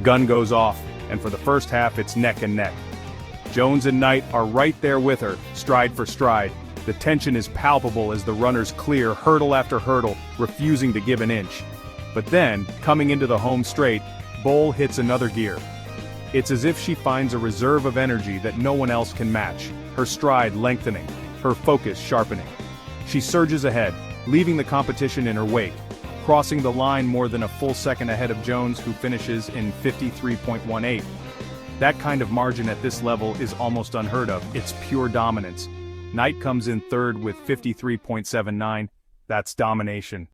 gun goes off, and for the first half it's neck and neck. Jones and Knight are right there with her, stride for stride. The tension is palpable as the runners clear hurdle after hurdle, refusing to give an inch. But then, coming into the home straight, Bowl hits another gear. It's as if she finds a reserve of energy that no one else can match, her stride lengthening, her focus sharpening. She surges ahead, leaving the competition in her wake, crossing the line more than a full second ahead of Jones, who finishes in 53.18. That kind of margin at this level is almost unheard of. It's pure dominance. Knight comes in third with 53.79. That's domination.